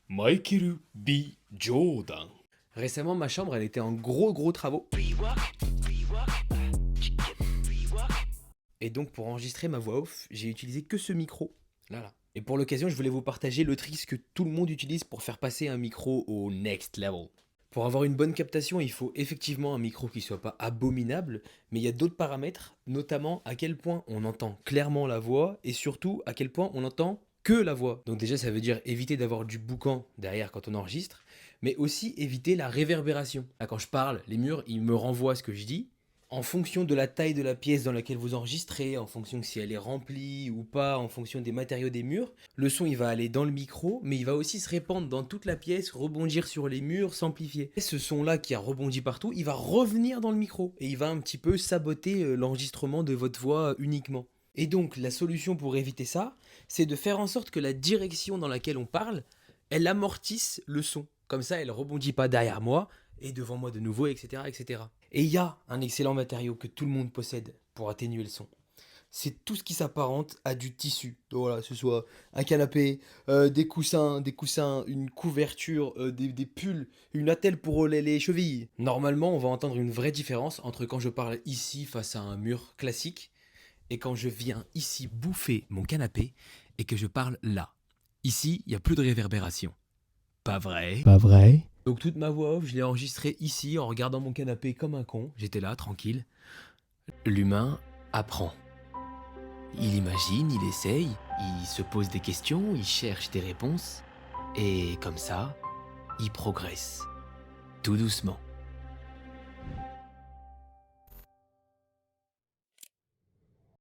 Michael B. Jordan. Récemment, ma chambre, elle était en gros travaux. Et donc, pour enregistrer ma voix off, j'ai utilisé que ce micro. Là. Et pour l'occasion, je voulais vous partager le trick que tout le monde utilise pour faire passer un micro au next level. Pour avoir une bonne captation, il faut effectivement un micro qui soit pas abominable, mais il y a d'autres paramètres, notamment à quel point on entend clairement la voix et surtout à quel point on entend que la voix. Donc déjà, ça veut dire éviter d'avoir du boucan derrière quand on enregistre, mais aussi éviter la réverbération. Là, quand je parle, les murs, ils me renvoient ce que je dis. En fonction de la taille de la pièce dans laquelle vous enregistrez, en fonction de si elle est remplie ou pas, en fonction des matériaux des murs, le son il va aller dans le micro, mais il va aussi se répandre dans toute la pièce, rebondir sur les murs, s'amplifier. Et ce son-là qui a rebondi partout, il va revenir dans le micro et il va un petit peu saboter l'enregistrement de votre voix uniquement. Et donc la solution pour éviter ça, c'est de faire en sorte que la direction dans laquelle on parle, elle amortisse le son. Comme ça, elle rebondit pas derrière moi et devant moi de nouveau, etc. etc. Et il y a un excellent matériau que tout le monde possède pour atténuer le son. C'est tout ce qui s'apparente à du tissu. Donc voilà, ce soit un canapé, des coussins, une couverture, des pulls, une attelle pour les chevilles. Normalement, on va entendre une vraie différence entre quand je parle ici face à un mur classique et quand je viens ici bouffer mon canapé et que je parle là. Ici, il n'y a plus de réverbération. Pas vrai? Pas vrai? Donc toute ma voix off, je l'ai enregistrée ici en regardant mon canapé comme un con. J'étais là, tranquille. L'humain apprend. Il imagine, il essaye, il se pose des questions, il cherche des réponses. Et comme ça, il progresse. Tout doucement.